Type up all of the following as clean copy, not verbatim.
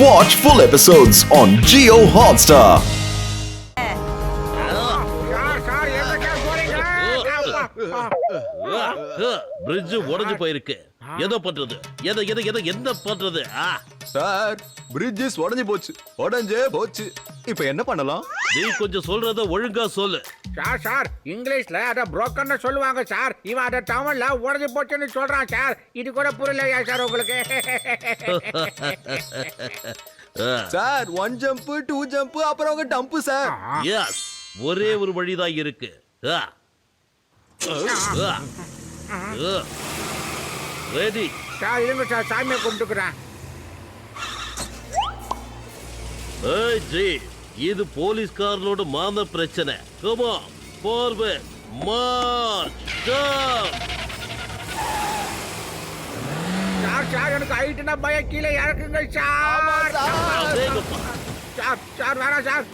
Watch full episodes on Jio Hotstar. Fridge உடைஞ்சு போயிருக்கு. எதை பண்றது? என்ன பண்றது? சார், பிரிட்ஜஸ் உடைஞ்சு போச்சு. உடைஞ்சே போச்சு. இப்போ என்ன பண்ணலாம்? நீ கொஞ்சம் சொல்றத ஒழுங்கா சொல்லு. சார் இங்கிலீஷ்ல அத புரோக்கன்னு சொல்லுவாங்க சார். இவன் அத தமிழ்ல உடைஞ்சு போச்சுன்னு சொல்றான் சார். இது கூட புரியலையா சார் உங்களுக்கு? சார், 1 ஜம்ப் 2 ஜம்ப் அப்புறம் உங்க டம்ப் சார். எஸ், ஒரே ஒரு வழிதான் இருக்கு. ரெடி சார் இருங்க சார், சாமியை கும்பிட்டுக்கிறேன். ஏய் ஜி, இது போலீஸ்காரனோட மான பிரச்சனை. Come on, forward March. Sir எனக்கு ஹைட்னா பயம், கீழே இறக்குங்க சார். சார் வேணாம் சார்.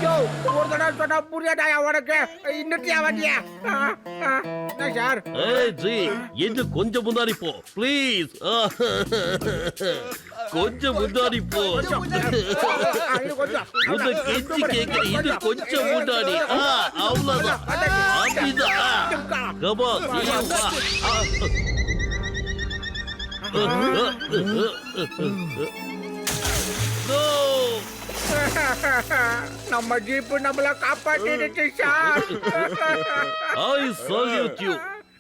யோ, ஒரு தடவை சொன்னா புரியாதாயா உனக்கு? இன்னத்தியா வண்டியா சார்? ஏய் ஜி, இன்னும் கொஞ்சம் முன்னாடி போ ப்ளீஸ். கொஞ்சம் முன்னாடி போ. உன்னை கெஞ்சி கேட்கிறேன், இது கொஞ்சம் முன்னாடி. அவ்வளவுதான், அப்படிதான். Come on, நீயும் வா. நம்ம ஜீப் நம்மள காப்பாத்திடுச்சு sir. I salute you.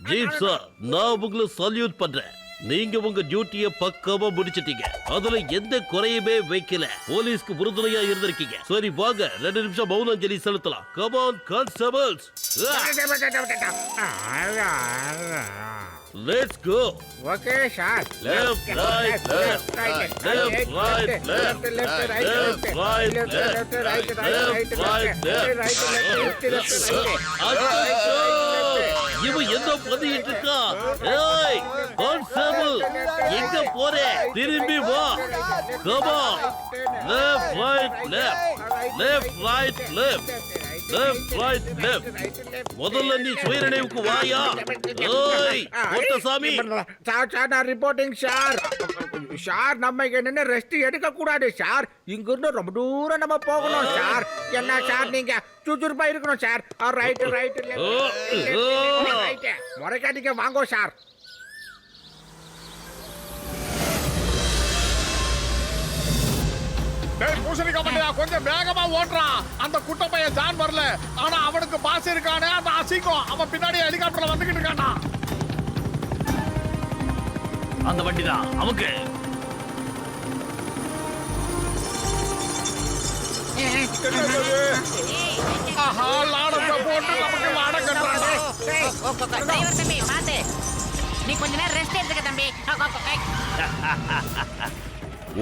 Jeep sir, நான் உங்களை சல்யூட் பண்றேன். நீங்க உங்க டியூட்டிய பக்காவா முடிச்சிட்டீங்க. அதுல எந்த குறையுமே வைக்கல. போலீஸ்க்கு உறுதுணையா இருந்திருக்கீங்க. சரி வாங்க, 2 நிமிஷம் மௌனாஞ்சலி செலுத்தலாம். Come on constables. Let's go. Okay sir. Left, right, left. Left, right, left. Left, right, left. இவன் என்ன பண்ணிட்டு இருக்கா? ஏய் கான்ஸ்டபிள், எங்க போறே? திரும்பி வா. Come on. Left, right, left. Left, right, left. Left, right, left. முதல்ல நீ சுயநினைவுக்கு வாயா. ஏய் கோட்டசாமி. சார் நான் ரிப்போர்ட்டிங் சார். சார் நம்ம இங்க நின்னு ரெஸ்ட் எடுக்க கூடாது சார். இங்க இருந்து ரொம்ப தூரம் நம்ம போகணும் சார். என்ன சார் நீங்க சுறுசுறுப்பா இருக்கணும் சார். Right right right. முறைக்காட்டிக்க வாங்கோ சார். கொஞ்சம் வேகமா ஓட்டுறான். அந்த குட்ட பையன் ஜான் வரல, ஆனா அவனுக்கு பாஸ் இருக்கானே அந்த அசிங்கம். அவன் பின்னாடி ஹெலிகாப்டர்ல வந்துகிட்டு இருக்கானா. அந்த வண்டிதான் அவனுக்கு. ஆஹா, லாடத்தை போட்டு நமக்கு லாடம் கட்டுறானே. டிரைவர் தம்பி பாத்து, நீ கொஞ்ச நேரம் ரெஸ்ட் எடுத்துக்க தம்பி.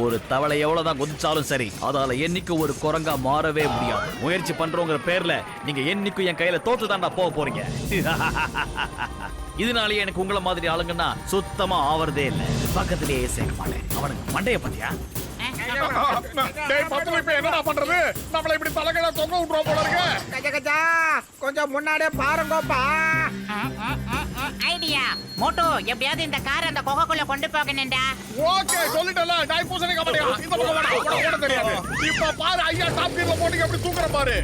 ஒரு தவளை எவ்வளவுதான் குதிச்சாலும் சரி, அதால என்னைக்கு ஒரு குரங்கா மாறவே முடியாது. முயற்சி பண்றோங்கிற பேர்ல நீங்க என்னைக்கும் என் கையில தோத்து தாண்டா போக போறீங்க. இதனாலேயே எனக்கு உங்களை மாதிரி ஆளுங்கன்னா சுத்தமா ஆவறதே இல்லை. பக்கத்திலேயே சேர்க்க மாட்டேன். அவனுக்கு மண்டைய பத்தியா? டேய் பத்துல இப்ப என்னடா பண்றது? நம்மள இப்படி தலைகீழ தொங்க விட்டுறோம் போல இருக்கு. கஜா கஜா கொஞ்சம் முன்னாடியே பாருங்கப்பா. ஐடியா மோட்டோ, எப்படியாவது இந்த கார் அந்த குகைக்குள்ள கொண்டு போகணும்டா. ஓகே சொல்லிட்டல. டேய் பூசணி கபடியா, இந்த பக்கம் வாடா. ஓட தெரியாது. இப்ப பாரு ஐயா, டாப் கீர்ல போட்டு எப்படி தூக்குற பாரு.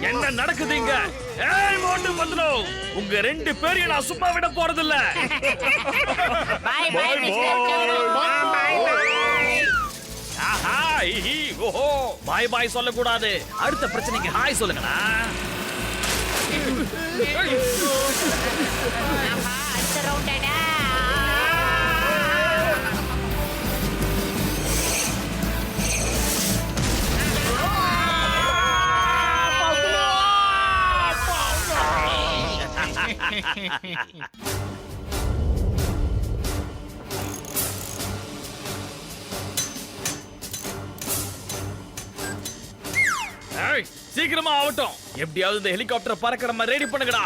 என்ன நடக்குதுங்க? ஏய் மோட்டு வந்துடும். உங்க 2 பேரையும் நான் சும்மா விட போறது இல்ல. Bye bye mister Soru. Bye bye. ஆஹா, ஹி ஓஹோ. பை பை சொல்ல கூடாது. அடுத்த பிரச்சனைக்கு ஹாய் சொல்லுங்கடா. ஆமா, அடுத்த ரவுண்டடா. சீக்கிரமா ஆகட்டும். எப்படியாவது இந்த ஹெலிகாப்டர் பறக்கிற மாதிரி ரெடி பண்ணுங்கடா.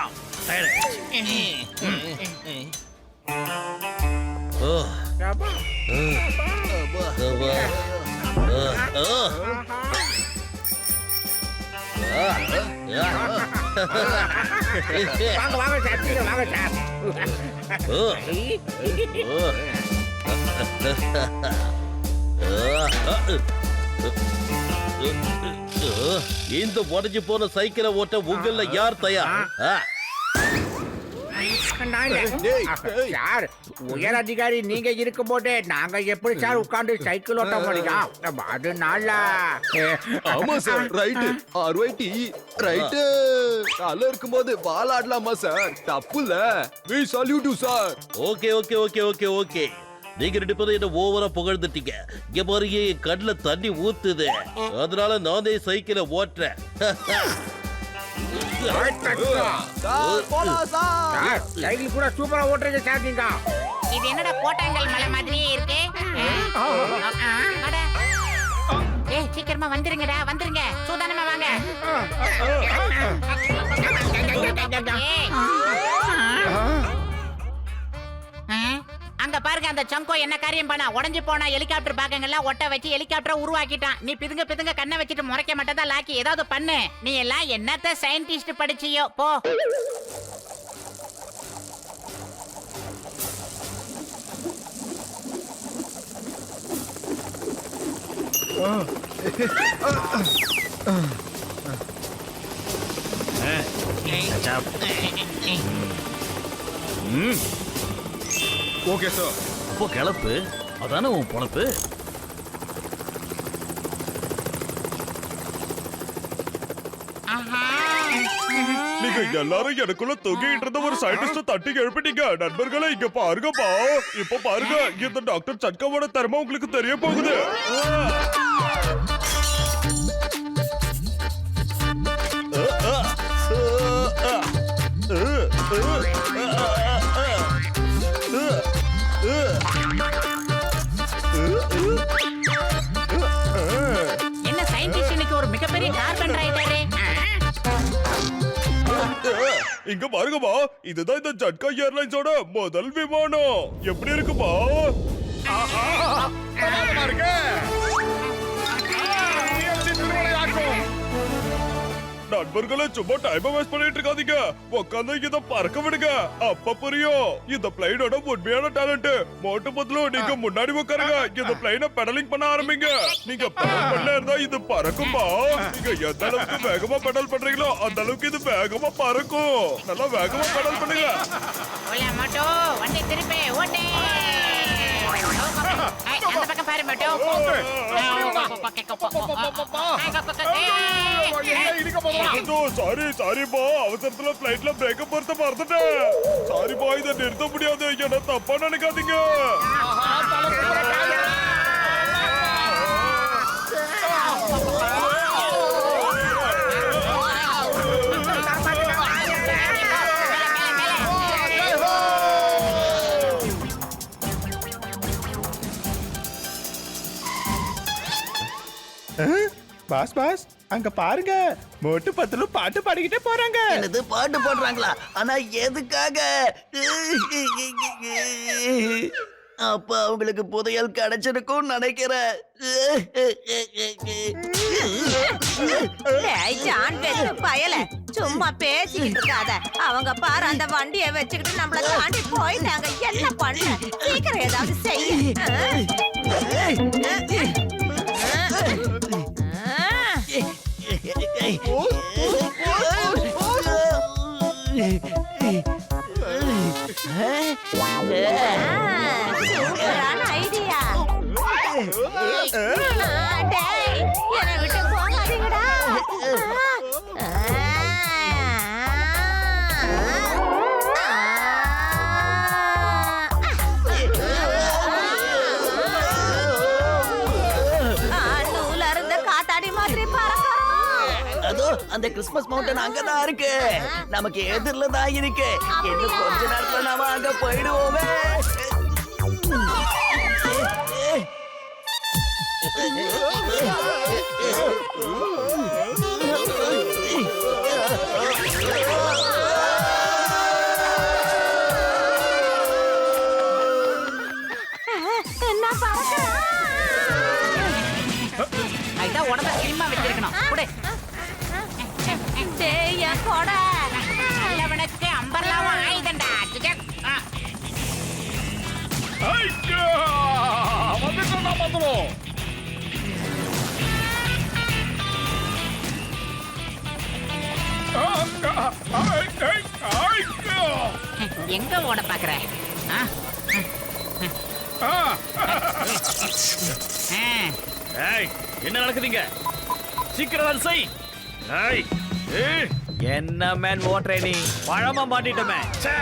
வாங்க வாங்க சார், சீக்கிரம் வாங்க சார். இந்த உடைஞ்சு போன சைக்கிளை ஓட்ட உங்கள யார் தயார்? சார், உயர் அதிகாரி நீங்க இருக்கும் போதே நாங்க எப்படி சார் உட்கார்ந்து சைக்கிள் ஓட்ட முடியும்? அதனால ஆமா சார், ரைட்டு. RYT right. தலை இருக்கும்போது பால் ஆடலாமா சார்? தப்புல. We salute you sir. Okay okay okay okay okay. நீங்க ரெண்டு பேரும் என்ன ஓவரா புகழ்ந்துட்டீங்க. இங்க பாருங்க, என் கண்ணுல தண்ணி ஊத்துது. அதனால நானே சைக்கிளை ஓட்டுறேன். சார், போலாம் சார். சார், சைக்கிள் கூட சூப்பரா ஓட்டுறீங்க சார் நீங்க. இது என்னடா கோட்டாங்கல் மலை மாதிரியே இருக்கு. அட. ஏய் சீக்கிரமா வந்துருங்கடா, வந்துருங்க. சூதானமா வாங்க. அங்க பாருங்க, அந்த சங்கோ என்ன காரியம் பண்ணா. உடைஞ்சு போனா ஹெலிகாப்டர் பாகங்கள்லாம் ஒட்ட வச்சு ஹெலிகாப்டரை உருவாக்கிட்டான். நீ பிதுங்க பிதுங்க கண்ணை வச்சுட்டு முறைக்க மாட்டதா லாக்கி. ஏதாவது பண்ணு. நீ எல்லாம் என்னத்த சயின்டிஸ்ட் படிச்சியோ போ. Okay sir. அப்போ கிளப்பு. அதானே உன் பொழப்பு. நீங்க எல்லாரும் எனக்குள்ள தொங்கிட்டு இருந்த ஒரு சயின்டிஸ்ட தட்டி எழுப்பிட்டீங்க. நண்பர்களே இங்க பாருங்கப்பா. இப்ப பாருங்க, இந்த டாக்டர் சட்காவோட திறமை உங்களுக்கு தெரிய போகுது. என்ன சயின்டிஸ்ட் இன்னைக்கு ஒரு மிகப்பெரிய கார்பன் ரைடரு. இங்க பாருங்கப்பா, இதுதான் இந்த ஜட்கா ஏர்லைன்ஸோட முதல் விமானம். எப்படி இருக்குப்பா? நண்பர்களே சும்மா டைம் வேஸ்ட் பண்ணிட்டு இருக்காதீங்க. உட்காந்து இத பறக்க விடுங்க. அப்ப புரியும் இந்த பிளைனோட உண்மையான டேலண்ட். மோட்டு பத்தலோ நீங்க முன்னாடி உட்காருங்க. இந்த பிளைனை பெடலிங் பண்ண ஆரம்பிங்க. நீங்க பெடல் பண்ண இருந்தா இது பறக்கும்பா. நீங்க எந்த அளவுக்கு வேகமா பெடல் பண்றீங்களோ அந்த அளவுக்கு இது வேகமா பறக்கும். நல்லா வேகமா பெடல் பண்ணுங்க. ஓல மோட்டோ வண்டி திருப்பி ஓட்டு. அந்த பக்கம் பாரு மோட்டோ. சாரிப்பா, அவசரத்துல பிளைட்ல பிரேக்கப் பொறுத்த மறந்துட்டேன். சாரிப்பா, இதை நிறுத்த முடியாது. என்ன தப்பா நினைக்காதீங்க. பாஸ் பாஸ், அங்க பாருங்க, மோட்டு பத்தலு பாட்டு பாடிக்கிட்டே போறாங்க. என்னது பாட்டு பாடுறாங்களா? ஆனா எதுக்காக? அப்ப அவங்களுக்கு புதையல் கிடைச்சிருக்கும் நினைக்கிறேன். பயல சும்மா பேசிக்கிட்டு இருக்காத. அவங்க பாரு அந்த வண்டியை வச்சுக்கிட்டு நம்மள தாண்டி போயிட்டாங்க. என்ன பண்ண? சீக்கிரம் ஏதாவது செய்ய. சூப்பரான ஐடியா. என்னை விட்டு போகாதீங்கடா. நூல இருந்த காத்தாடி மாதிரி பறக்கிறோம். அதோ அந்த கிறிஸ்மஸ் மவுண்டன் அங்கதான் இருக்கு. நமக்கு எதிரில தான் இருக்கு. இன்னும் கொஞ்ச நேரத்துல நாம அங்க போயிடுவோமே. எங்க ஓட பாக்குற ஏய் என்ன நடக்குதுங்க சீக்கிரம் அதை செய் ஏய் ஏய் என்ன மேன் ஓட்றே நீ பழமா மாட்டிட்டமே ச்சே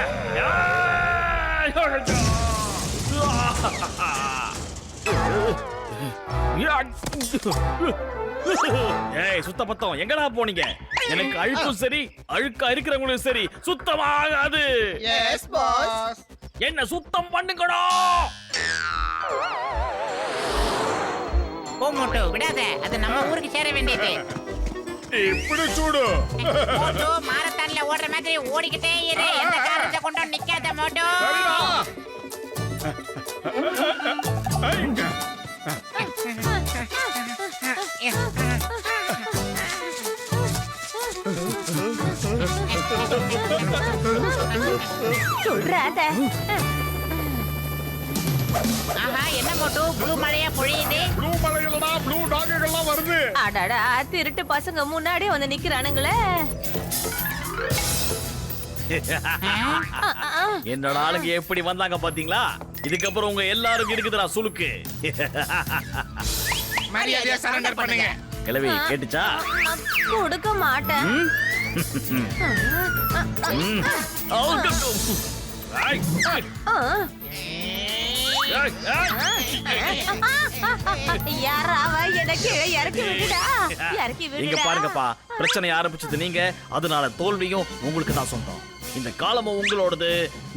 ஏய் சுத்த பத்தம் எங்கடா போனீங்க எனக்கு அழுக்கும் சரி அழுக்கா இருக்கிறவங்களும் சரி சுத்தமாகாது எஸ் பாஸ் என்ன சுத்தம் பண்ணுங்கடா போ மோட்டோ விடாத அது நம்ம ஊருக்கு சேர வேண்டியது இப்படி சூடு மோட்டோ மாரத்தான்ல ஓடுற மாதிரி ஓடிக்கிட்டே இரு எந்த காரணத்தை கொண்டும் நிக்காத மோட்டோ சொல்றாத ஆஹா என்ன மோட்டோ ப்ளூ மழையா பொழியுது ப்ளூ மலைகளடா ப்ளூ டாகுகள்லாம் வருது அடடா திருட்டு பசங்க முன்னாடி வந்து நிக்கிறானுங்களே என்னோட ஆளுங்க எப்படி வந்தாங்க பாத்தீங்களா இதுக்கப்புறம் உங்க எல்லாருக்கும் இருக்குதுடா சுளுக்கு மரியாதையா சரண்டர் பண்ணுங்க கிளவி கேட்டுச்சா கொடுக்க மாட்டேன் யாராவ எனக்கு இறக்கி விட்டுடா இறக்கி இங்க விட்டுடா பாருங்கப்பா பிரச்சனை ஆரம்பிச்சது நீங்க அதனால தோல்வியும் உங்களுக்கு தான் சொந்தம் இந்த காலமும் உங்களோடது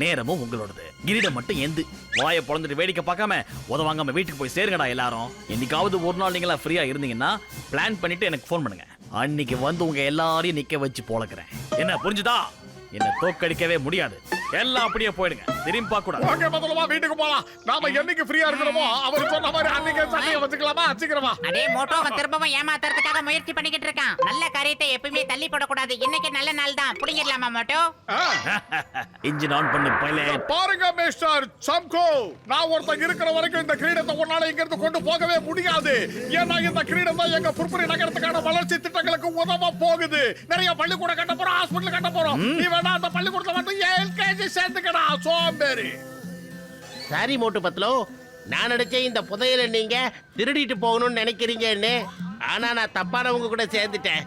நேரமும் உங்களோடது கிரீடம் மட்டும் எந்து வாயை பொழந்துட்டு வேடிக்கை பார்க்காம உதவாங்காம வீட்டுக்கு போய் சேருங்கடா எல்லாரும் என்னைக்காவது ஒரு நாள் நீங்களா ஃப்ரீயா இருந்தீங்கன்னா பிளான் பண்ணிட்டு எனக்கு ஃபோன் பண்ணுங்க அன்னைக்கு வந்து உங்க எல்லாரையும் நிக்க வச்சு போலக்கிறேன் என்ன புரிஞ்சுதா என்ன தோக்கடிக்கவே முடியாது எல்லாம் அப்படியே போயிடுங்க திரும்பி பார்க்க கூடாது ஓகே பத்தலமா வீட்டுக்கு போலாம் நாம என்னைக்கு ஃப்ரீயா இருக்கணுமோ அவர் சொன்ன மாதிரி அன்னைக்கு சண்டையை வச்சுக்கலாமா சீக்கிரமா அடே மோட்டோ அவன் திரும்பவும் ஏமாத்துறதுக்காக முயற்சி பண்ணிக்கிட்டு இருக்கான் நல்ல காரியத்தை எப்பவுமே தள்ளி போடக்கூடாது இன்னைக்கு நல்ல நாள் தான் புடிங்கிடலாமா மோட்டோ இன்ஜின் ஆன் பண்ணு பைலட் பாருங்க மிஸ்டர் சம்கோ நான் ஒருத்தன் இருக்கிற வரைக்கும் இந்த கிரீடத்தை உன்னால இங்க இருந்து கொண்டு போகவே முடியாது ஏன்னா இந்த கிரீடம் தான் எங்க புற்புரி நகரத்துக்கான வளர்ச்சி திட்டங்களுக்கு உதவ போகுது நிறைய பள்ளிக்கூடம் கட்ட போறோம் ஹாஸ்பிடல் கட்ட போறோம் நீ வேணா அந்த பள்ளிக்கூடத்துல வந்து எல்கேஜி சேர்த்துக்கடா சோம்பேறி சாரி மோட்டு பத்லோ நான் நினைச்சேன் இந்த புதையலை நீங்க திருடிட்டு போகணும்னு நினைக்கிறீங்கன்னு ஆனா நான் தப்பானவங்க கூட சேர்ந்துட்டேன்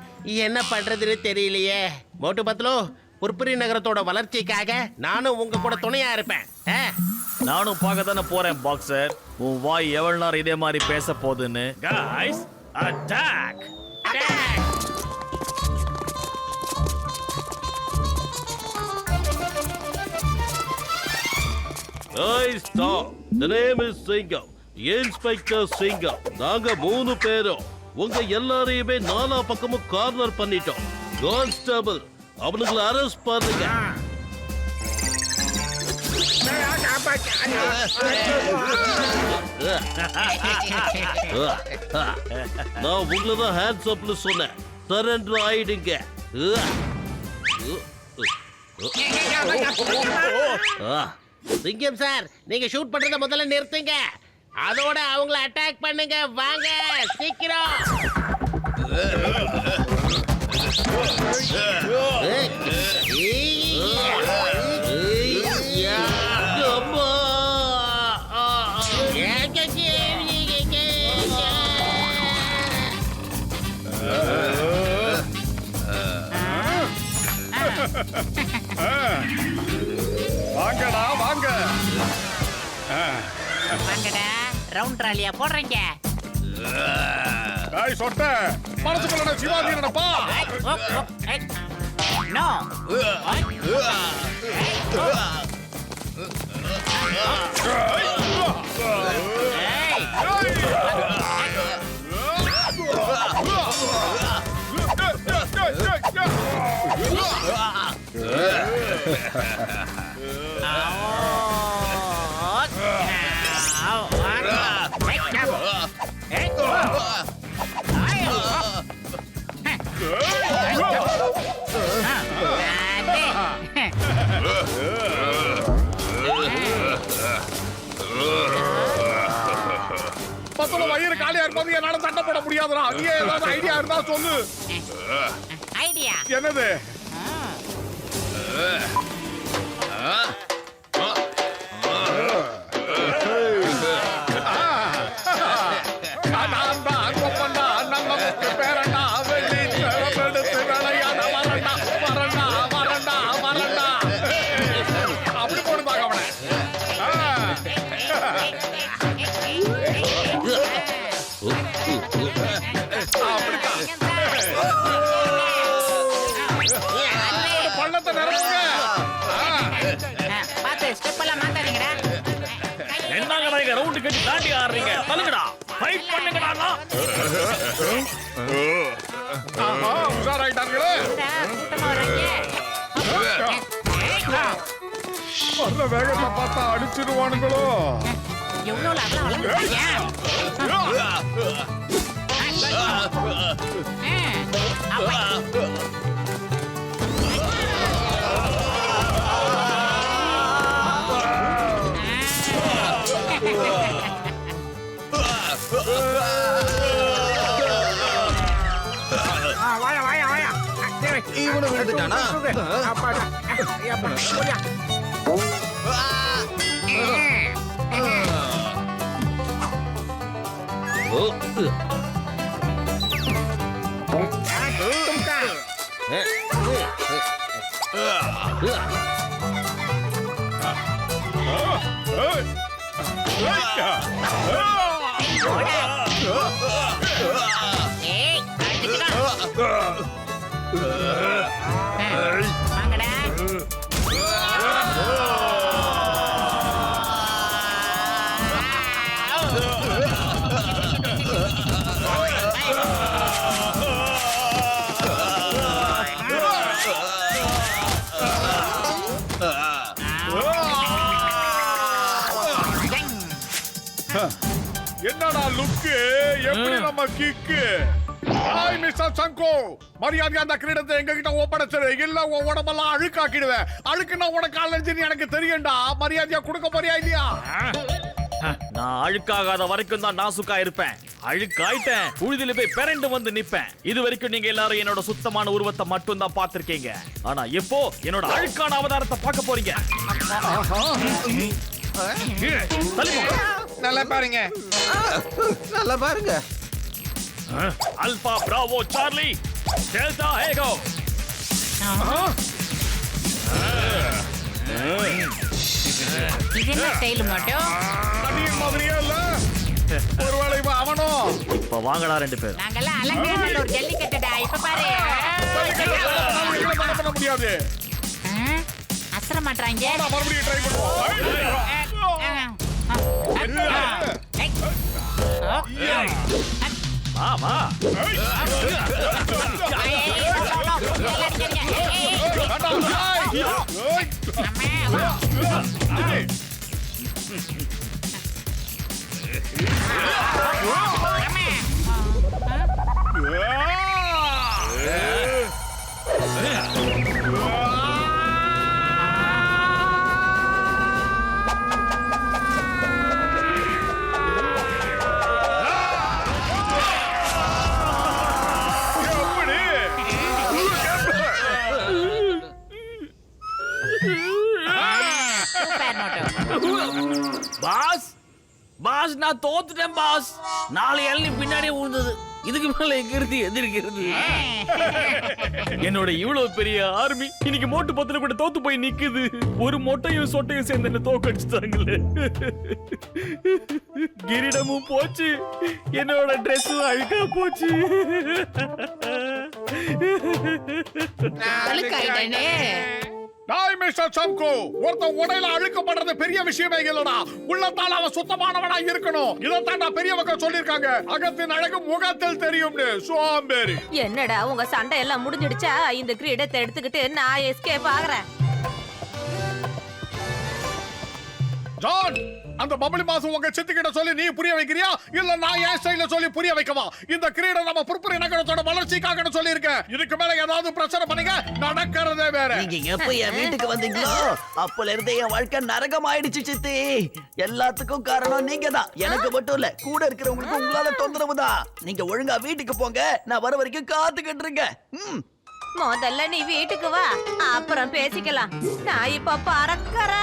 என்ன பண்றதுன்னு தெரியலையே மோட்டு பத்லோ புற்புரி நகரத்தோட வளர்ச்சிக்காக நானும் உங்க கூட துணையா இருப்பேன் நானும் பார்க்க தானே போறேன் பாக்ஸர் உன் வாய் எவ்வளவு நேரம் இதே மாதிரி பேச போகுதுன்னு guys attack Hey, stop. The name is Singam. Inspector Singam. நாங்க 3 பேரும் உங்க எல்லாரையுமே நாலா பக்கமும் கார்னர் பண்ணிட்டோம். கான்ஸ்டபிள் அவனுங்களை அரெஸ்ட் பண்ணுங்க. நான் உங்களை தான் ஹேண்ட்ஸ் அப்னு சொன்னேன். சரண்டர் ஆயிடுங்க. சிங்கம் சார் நீங்க ஷூட் பண்றத முதல்ல நிறுத்துங்க அதோட அவங்கள அட்டாக் பண்ணுங்க வாங்க சீக்கிரம் வாங்கடா வாங்க வாங்கடா ரவுண்ட் ராலியா போடுறீங்க டேய் சொட்ட மனசுக்குள்ள சிவாஜி நினைப்பா நோ இருக்கும்போது என்னால சண்டை போட முடியாதுடா. நீ ஏதாவது ஐடியா இருந்தா சொல்லு. ஐடியா என்னது? அப்படி போடுதாங்க அவனை. பள்ளத்தை நிரப்புங்க. பாத்து ஸ்டெப் எல்லாம் மாத்தாதீங்கடா. என்னங்கடா இங்க ரவுண்ட் கட்டி தாண்டி ஆடுறீங்க? தள்ளுங்கடா, ஃபைட் பண்ணுங்கடா. உஷாராயிட்டாங்களே. கூட்டமா வர்றீங்க. வர்ற வேகத்தை பார்த்தா அடிச்சிருவானுங்களோ. எவ்வளவு அகலம் வளர்ந்துருக்கீங்க. வாயா வாயா வாயா. இவனு விழுந்துட்டானா? அப்பாடா. அப்பா போயா. तुमका ஏய் அடிச்சுடா. வாங்கடா. என்னடா லுக்கு? எப்படி நம்ம கிக்கு? ஹாய் மிஸ்டர் சங்கோ, மரியாதை அந்த கிரீடத்தை எங்க கிட்ட ஒப்படைச்சிரு. இல்ல உன் உடம்பெல்லாம் அழுக்காக்கிடுவேன். அழுக்குன்னா உனக்கு அலர்ஜின்னு எனக்கு தெரியும்டா. மரியாதையா கொடுக்க போறியா இல்லையா? நான் அழுக்காகாத வரைக்கும் தான் நாசுக்கா இருப்பேன். அழுக்காயிட்டேன், உழுதில போய் பிறண்டு வந்து நிப்பேன். இது வரைக்கும் நீங்க எல்லாரும் என்னோட சுத்தமான உருவத்தை மட்டும் தான் பார்த்திருக்கீங்க. ஆனா எப்போ என்னோட அழுக்கான அவதாரத்தை பார்க்க போறீங்க? நல்லா பாருங்க. நல்லா பாருங்க. அல்பா பிராவோ சார்லி டெல்டா ஏகோ. இது என்ன ஸ்டைல் மட்டும்? தனியின் மாதிரியே இல்ல. ஒருவேளை இவன் அவனோ? இப்ப வாங்கடா ரெண்டு பேர். நாங்கெல்லாம் அலங்காநல்லூர் ஒரு ஜல்லிக்கட்டுடா. இப்ப பாரு. பண்ண முடியாது. அசர மாட்டாங்க. மறுபடியும் ட்ரை பண்ணுவோம். ஆமா பாஸ் பாஸ், நான் தோத்துட்டேன் பாஸ். 4 இளநீ பின்னாடியே விழுந்தது. இதுக்கு மேல எங்க இருந்து எதிர்க்கிறது? என்னோட இவ்வளவு பெரிய ஆர்மி இன்னைக்கு மோட்டு பத்துல கூட தோத்து போய் நிக்குது. ஒரு மொட்டையும் சொட்டையும் சேர்ந்து என்ன தோக்கடிச்சுட்டாங்களே. கிரீடமும் போச்சு, என்னோட ட்ரெஸ்ஸும் அழுக்கா போச்சு. டாய் மிஸ்டர் சம்கோ, ஒருத்தன் உடையில அழுக்கப்படுறது பெரிய விஷயமே இல்லடா. உள்ளத்தால அவன் சுத்தமானவனா இருக்கணும். இதைத்தாண்டா பெரியவங்க சொல்லிருக்காங்க. அகத்தின் அழகு முகத்தில் தெரியும்னு. சோம்பேறி. என்னடா உங்க சண்டை எல்லாம் முடிஞ்சிடுச்சா? இந்த கிரீடத்தை எடுத்துக்கிட்டு நான் எஸ்கேப் ஆகுறேன். ஜான், அந்த பப்ளி மாசம் உங்க சித்திக்கிட்ட சொல்லி நீ புரிய வைக்கிறியா இல்ல நான் என் ஸ்டைல்ல சொல்லி புரிய வைக்கவா? இந்த கிரீட நம்ம புற்புரி நகரத்தோட வளர்ச்சிக்காக சொல்லி இருக்கேன். இதுக்கு மேல ஏதாவது பிரச்சனை பண்ணீங்க நடக்கிறதே வேற. நீங்க எப்ப என் வீட்டுக்கு வந்தீங்களோ அப்பல இருந்தே என் வாழ்க்கை நரகம் ஆயிடுச்சு சித்தி. எல்லாத்துக்கும் காரணம் நீங்க தான். எனக்கு மட்டும் இல்ல, கூட இருக்கிறவங்களுக்கு உங்களால தொந்தரவு தான். நீங்க ஒழுங்கா வீட்டுக்கு போங்க, நான் வர வரைக்கும் காத்துக்கிட்டு இருக்கேன். முதல்ல நீ வீட்டுக்கு வா, அப்புறம் பேசிக்கலாம். நான் இப்ப பறக்கறேன்.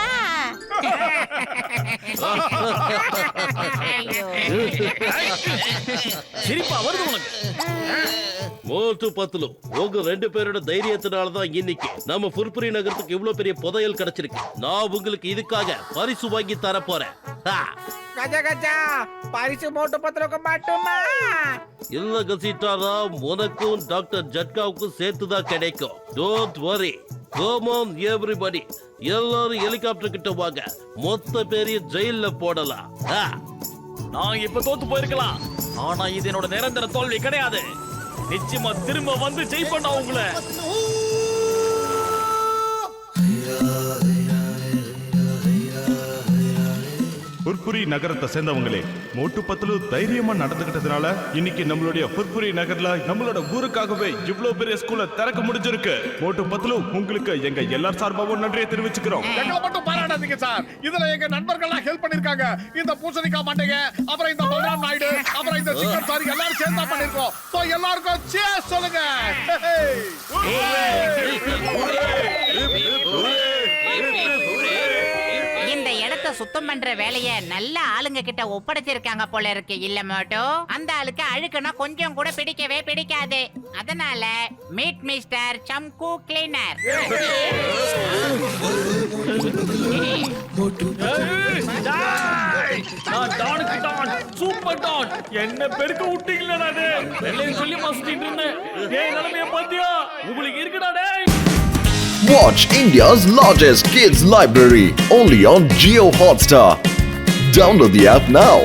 சிரிப்பா வருது உனக்கு. மோட்டு பத்லு, உங்க 2 பேரோட தைரியத்தினாலதான் இன்னைக்கு நம்ம புர்புரி நகரத்துக்கு இவ்வளவு பெரிய புதையல் கிடைச்சிருக்கு. நான் உங்களுக்கு இதுக்காக பரிசு வாங்கி தர போறேன். கஜா கஜா, பரிசு மோட்டு பத்லுக்கு மட்டுமா? இல்ல கசிட்டாரா, உனக்கும் டாக்டர் ஜட்காவுக்கும் சேர்த்துதான் கிடைக்கும். Don't worry. Come on everybody, எல்லாரும் ஹெலிகாப்டர் கிட்ட வாங்க. மொத்த பேரிய ஜெயில்ல போடலாம். நான் இப்ப தோத்து போயிருக்கலாம், ஆனா இது என்னோட நிரந்தர தோல்வி கிடையாது. நிச்சயமா திரும்ப வந்து ஜெயிப்பேன் உங்களை. புர்புரி நகரத்தை சேர்ந்தவங்களே, மோட்டு பத்லு தைரியமா நடந்துகிட்டதுனால இன்னைக்கு நம்மளுடைய புர்புரி நகர்ல நம்மளோட ஊருக்காகவே இவ்வளவு பெரிய ஸ்கூலை திறக்க முடிஞ்சிருக்கு. மோட்டு பத்லு, உங்களுக்கு எங்க எல்லார் சார்பாகவும் நன்றியை தெரிவிச்சுக்கிறோம். எங்களை மட்டும் பாராட்டாதீங்க சார், இதுல எங்க நண்பர்கள்லாம் ஹெல்ப் பண்ணிருக்காங்க. இந்த பூசணிக்காய் மாட்டேங்க, அப்புறம் இந்த பல்ராம் நாயுடு, அப்புறம் இந்த சிக்கன் சாரி எல்லாரும் சேர்ந்தா பண்ணிருக்கோம். சோ எல்லாருக்கும் cheers சொல்லுங்க. இந்த இடத்த சுத்தம் பண்ற வேலைய நல்ல ஆளுங்க கிட்ட ஒப்படைச்சிருக்காங்க போல இருக்கு. இல்ல மோட்டோ, அந்த ஆளுக்கு அழுக்குனா கொஞ்சம் கூட பிடிக்கவே பிடிக்காது. அதனால மீட் மிஸ்டர் சம்கு கிளீனர். சூப்பர் டான், என்ன பெருக்க விட்டீங்களா? நானு வெள்ளையும் சொல்லி மஸ்திட்டு இருந்தேன். ஏய் நிலைமைய பாத்தியா? உங்களுக்கு இருக்குடா டேய். Watch India's largest kids library only on Jio Hotstar. Download the app now.